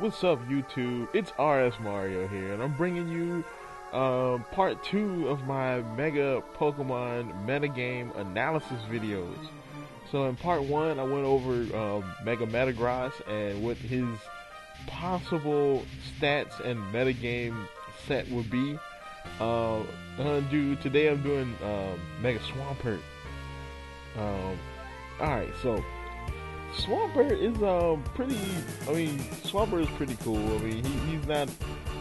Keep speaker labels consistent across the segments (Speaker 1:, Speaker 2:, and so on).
Speaker 1: What's up, YouTube? It's RS Mario here, and I'm bringing you part 2 of my Mega Pokemon metagame analysis videos. So in part 1, I went over Mega Metagross and what his possible stats and metagame set would be. Today I'm doing Mega Swampert. Alright, so Swampert is Swampert is pretty cool. I mean, he's not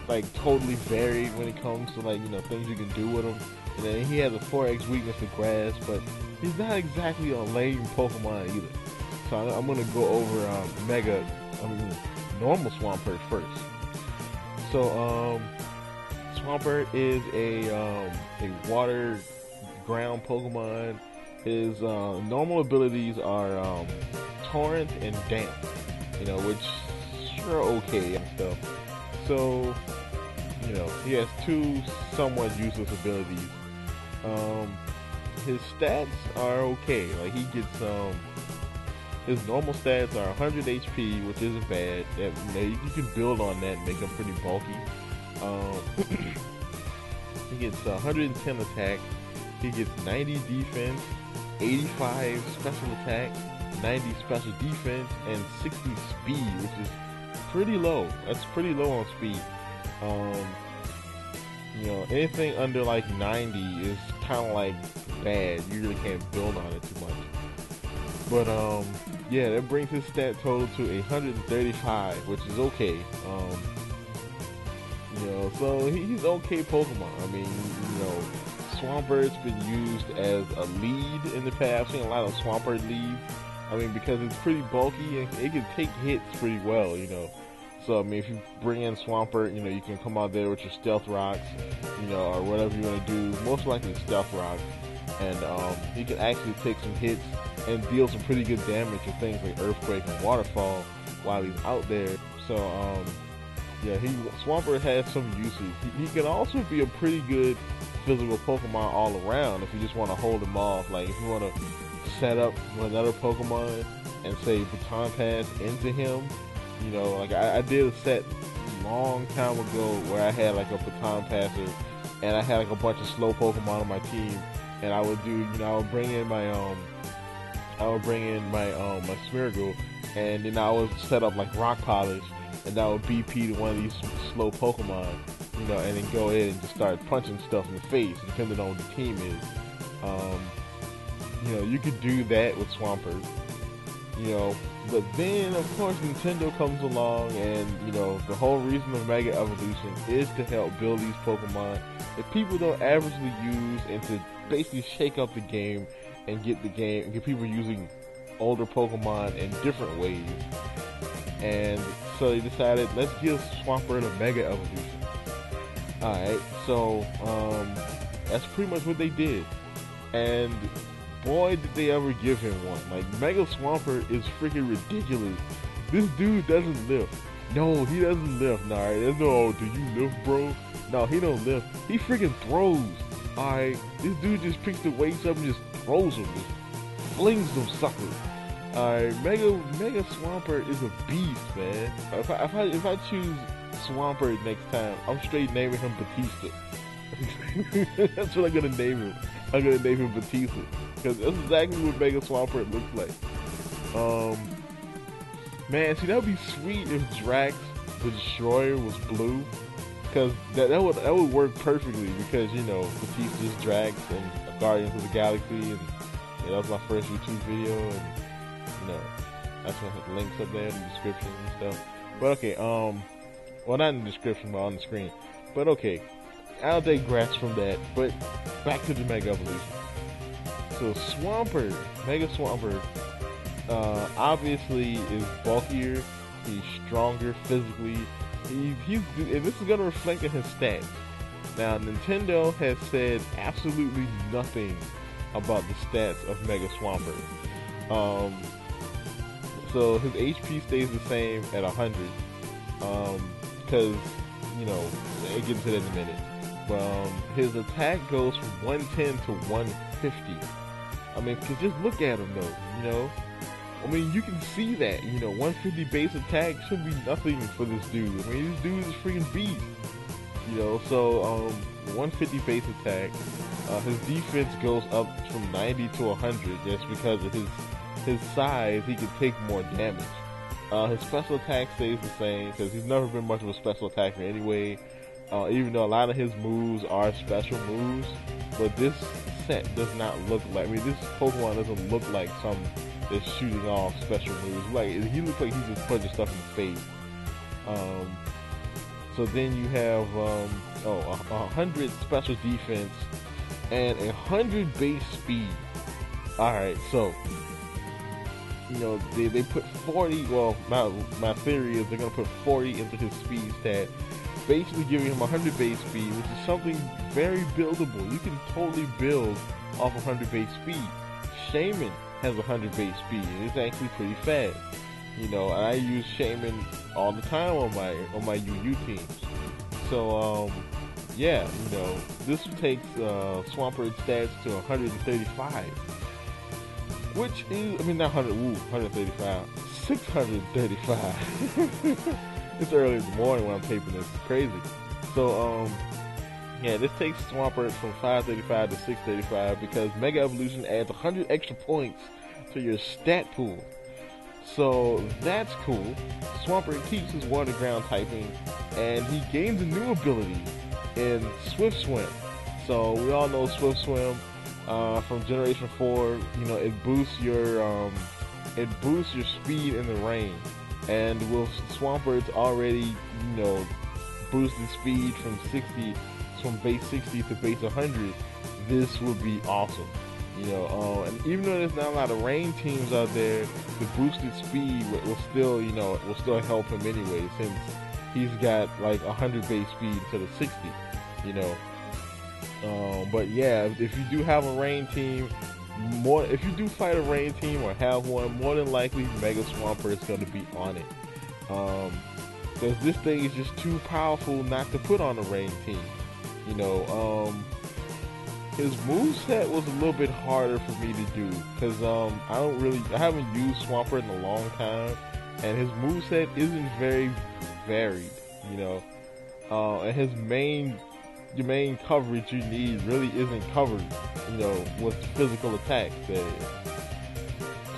Speaker 1: like totally varied when it comes to like, things you can do with him. And then he has a 4x weakness to grass, but he's not exactly a lame Pokemon either. So I'm gonna go over normal Swampert first. So Swampert is a water ground Pokemon. His normal abilities are Torrent and Damp, which sure okay and stuff. So, he has two somewhat useless abilities. His stats are okay. Like he gets his normal stats are 100 HP, which isn't bad. You can build on that and make him pretty bulky. He gets 110 attack. He gets 90 defense, 85 special attack, 90 special defense, and 60 speed, which is pretty low. That's pretty low on speed. Anything under like 90 is kind of like bad. You really can't build on it too much. But yeah, that brings his stat total to 135, which is okay. So he's okay Pokemon. I mean, Swampert's been used as a lead in the past. I've seen a lot of Swampert leads. I mean, because it's pretty bulky and it can take hits pretty well, So, I mean, if you bring in Swampert, you can come out there with your Stealth Rocks, or whatever you want to do. Most likely Stealth Rocks. And he can actually take some hits and deal some pretty good damage with things like Earthquake and Waterfall while he's out there. So, yeah, Swampert has some uses. He can also be a pretty good physical Pokemon all around if you just want to hold him off. Like, if you want to set up another Pokemon and say Baton Pass into him, like I did a set a long time ago where I had like a Baton Passer and I had like a bunch of slow Pokemon on my team, and I would do, I would bring in my my Smeargle, and then I would set up like Rock Polish, and I would BP to one of these slow Pokemon, and then go ahead and just start punching stuff in the face depending on what the team is. You could do that with Swampert, but then of course Nintendo comes along, and the whole reason of Mega Evolution is to help build these Pokemon that people don't averagely use, and to basically shake up the game and get people using older Pokemon in different ways. And so they decided, let's give Swampert a Mega Evolution. Alright, so that's pretty much what they did. And boy, did they ever give him one. Like, Mega Swampert is freaking ridiculous. This dude doesn't lift. No, he doesn't lift. Nah, there's no, do you lift, bro? No, he don't lift. He freaking throws. Alright, this dude just picks the weights up and just throws them. Just flings them suckers. Alright, Mega Swampert is a beast, man. If I choose Swampert next time, I'm straight naming him Batista. That's what I'm gonna name him. I'm gonna name him Batista, because that's exactly what Mega Swampert looks like. Man, see, that would be sweet if Drax the Destroyer was blue, because that would work perfectly, because Batista's Drax and Guardians of the Galaxy, and that was my first YouTube video, and that's what the links up there in the description and stuff. But okay, well, not in the description, but on the screen. But okay, I'll digress from that, but back to the Mega Evolution. So Swampert, Mega Swampert, obviously is bulkier, he's stronger physically, and this is going to reflect in his stats. Now, Nintendo has said absolutely nothing about the stats of Mega Swampert. So his HP stays the same at 100, because, it gets it in a minute. His attack goes from 110 to 150. I mean, cause just look at him though, I mean, you can see that, you know, 150 base attack should be nothing for this dude. I mean, this dude is freaking beast. You know, so 150 base attack. His defense goes up from 90 to 100 just because of his size. He can take more damage. His special attack stays the same because he's never been much of a special attacker anyway. Even though a lot of his moves are special moves, but this set does not look like. I mean, this Pokemon doesn't look like some that's shooting off special moves. Like he looks like he's just punching stuff in the face. So then you have 100 special defense and 100 base speed. Alright, so you know they put 40. Well, my theory is they're gonna put 40 into his speed stat, basically giving him 100 base speed, which is something very buildable. You can totally build off 100 base speed. Shaman has 100 base speed, and it's actually pretty fast. You know, and I use Shaman all the time on my UU teams. So yeah, you know, this takes Swampert stats to 135, which is, I mean, not 135, 635. It's early in the morning when I'm taping this. It's crazy. So yeah, this takes Swampert from 535 to 635 because Mega Evolution adds 100 extra points to your stat pool. So that's cool. Swampert keeps his water ground typing, and he gains a new ability in Swift Swim. So we all know Swift Swim from Generation 4. You know, it boosts your speed in the rain. And with Swampert's already, you know, boosted speed from base 60 to base 100, this would be awesome. You know, and even though there's not a lot of rain teams out there, the boosted speed will still, you know, will still help him anyway, since he's got like 100 base speed instead of 60. You know, but yeah, if you do have a rain team, if you do fight a rain team or have one, more than likely Mega Swampert is going to be on it, because this thing is just too powerful not to put on a rain team. You know, his moveset was a little bit harder for me to do because I haven't used Swampert in a long time, and his moveset isn't very varied. You know, and his main coverage you need really isn't covered, you know, with physical attacks, that is.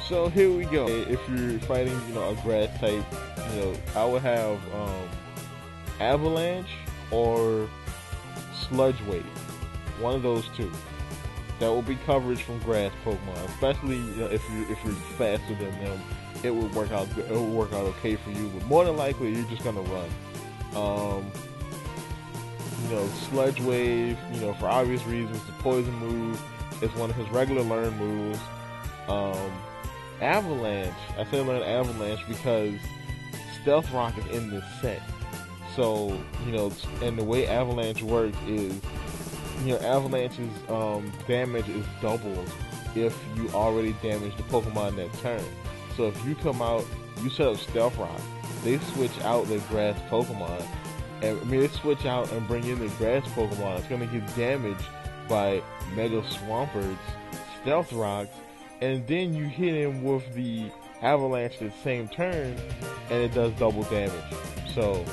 Speaker 1: So here we go. If you're fighting, you know, a grass type, you know, I would have Avalanche or Sludge Wave. One of those two. That will be coverage from grass Pokemon, especially, you know, if you're faster than them. It will work out good. It will work out okay for you, but more than likely you're just gonna run. You know, Sludge Wave, you know, for obvious reasons, the poison move is one of his regular learn moves. Avalanche, I say learn Avalanche because Stealth Rock is in this set. So, you know, and the way Avalanche works is, you know, Avalanche's damage is doubled if you already damaged the Pokemon that turn. So if you come out, you set up Stealth Rock, they switch out their grass Pokemon. And, I mean, they switch out and bring in the grass Pokemon. It's going to get damaged by Mega Swampert's Stealth Rocks, and then you hit him with the Avalanche at the same turn, and it does double damage. So,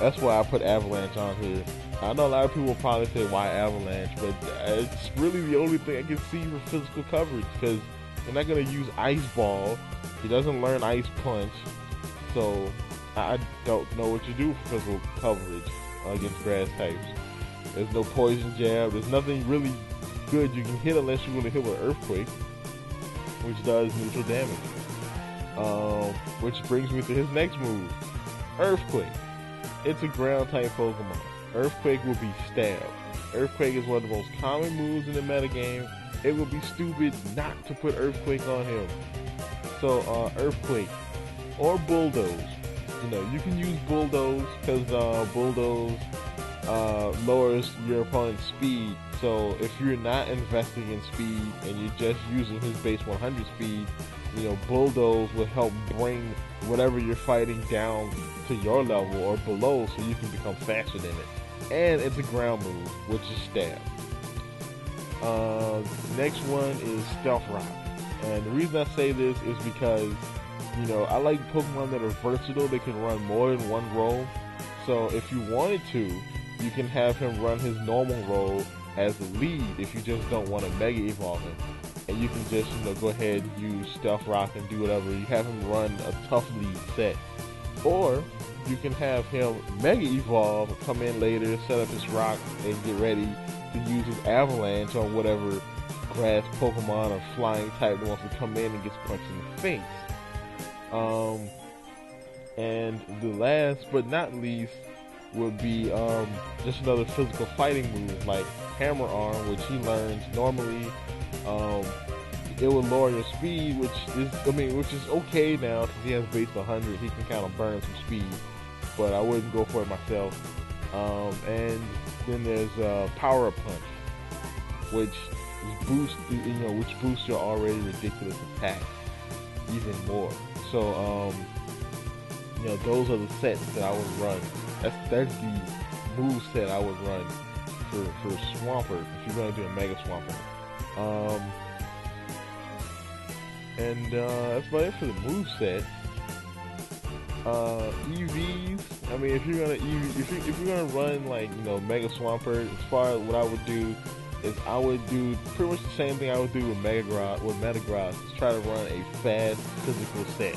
Speaker 1: that's why I put Avalanche on here. I know a lot of people will probably say, why Avalanche? But it's really the only thing I can see for physical coverage, because they're not going to use Ice Ball. He doesn't learn Ice Punch. So I don't know what you do for physical coverage against grass types. There's no Poison Jab. There's nothing really good you can hit unless you want to hit with Earthquake, which does neutral damage. Which brings me to his next move, Earthquake. It's a ground type Pokemon. Earthquake will be Stab. Earthquake is one of the most common moves in the metagame. It would be stupid not to put Earthquake on him. So Earthquake or Bulldoze. You know, you can use Bulldoze because Bulldoze lowers your opponent's speed. So if you're not investing in speed and you're just using his base 100 speed, you know, Bulldoze will help bring whatever you're fighting down to your level or below, so you can become faster than it. And it's a ground move, which is Stab. Next one is Stealth Rock. And the reason I say this is because, you know, I like Pokemon that are versatile. They can run more than one role. So if you wanted to, you can have him run his normal role as the lead if you just don't want to Mega Evolve him. And you can just, you know, go ahead and use Stealth Rock and do whatever. You have him run a tough lead set. Or you can have him Mega Evolve, come in later, set up his rock, and get ready to use his Avalanche on whatever grass Pokemon or flying type that wants to come in and gets punched in the face. And the last but not least would be just another physical fighting move like Hammer Arm, which he learns normally. It will lower your speed, which is okay now because he has base 100. He can kind of burn some speed, but I wouldn't go for it myself. And then there's Power Up Punch, which boosts your already ridiculous attack even more. So you know, those are the sets that I would run. That's the move set I would run for Swampert if you're gonna do a Mega Swampert. And that's about it for the move set. EVs. I mean, if you're gonna run like, you know, Mega Swampert, as far as what I would do is I would do pretty much the same thing I would do with Metagross, is try to run a fast physical set.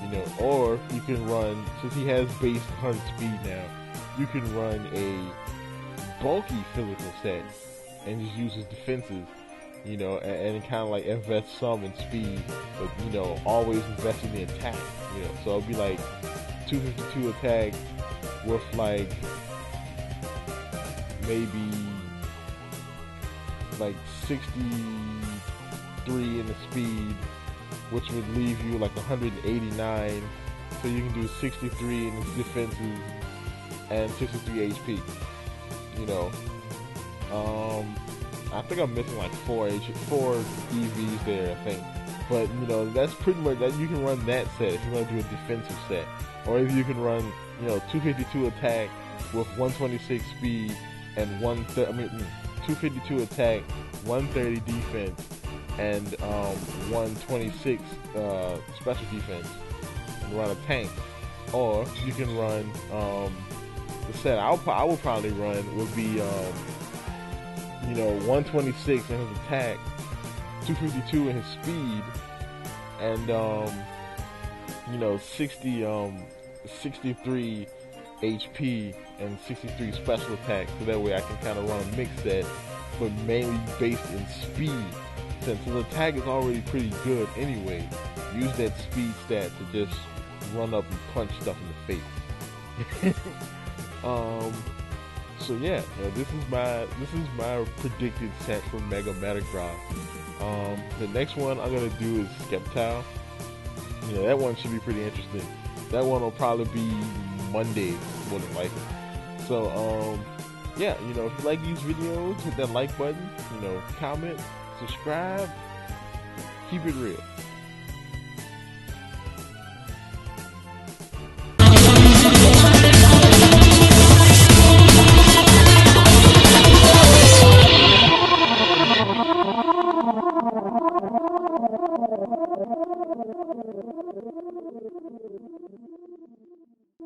Speaker 1: You know, or you can run, since he has base 100 speed now, you can run a bulky physical set and just use his defenses, you know, and kind of like invest some in speed, but, you know, always invest in the attack, you know. So it'll be like 252 attack with like maybe like 63 in the speed, which would leave you like 189. So you can do 63 in his defenses and 63 HP. You know, I think I'm missing like 4 EVs there, I think. But, you know, that's pretty much that. You can run that set if you want to do a defensive set, or if you can run, you know, 252 attack with 126 speed and 252 attack, 130 defense, and 126 special defense, and run a tank. Or you can run the set I would probably run would be you know, 126 in his attack, 252 in his speed, and you know, 63 HP and 63 special attack. So that way I can kind of run a mix set, but mainly based in speed. Since his attack is already pretty good anyway, use that speed stat to just run up and punch stuff in the face. So yeah, this is my predicted set for Mega Metagross. The next one I'm gonna do is Sceptile. You know, that one should be pretty interesting. That one will probably be Monday, more than likely. So yeah, you know, if you like these videos, hit that like button. You know, comment, subscribe, keep it real.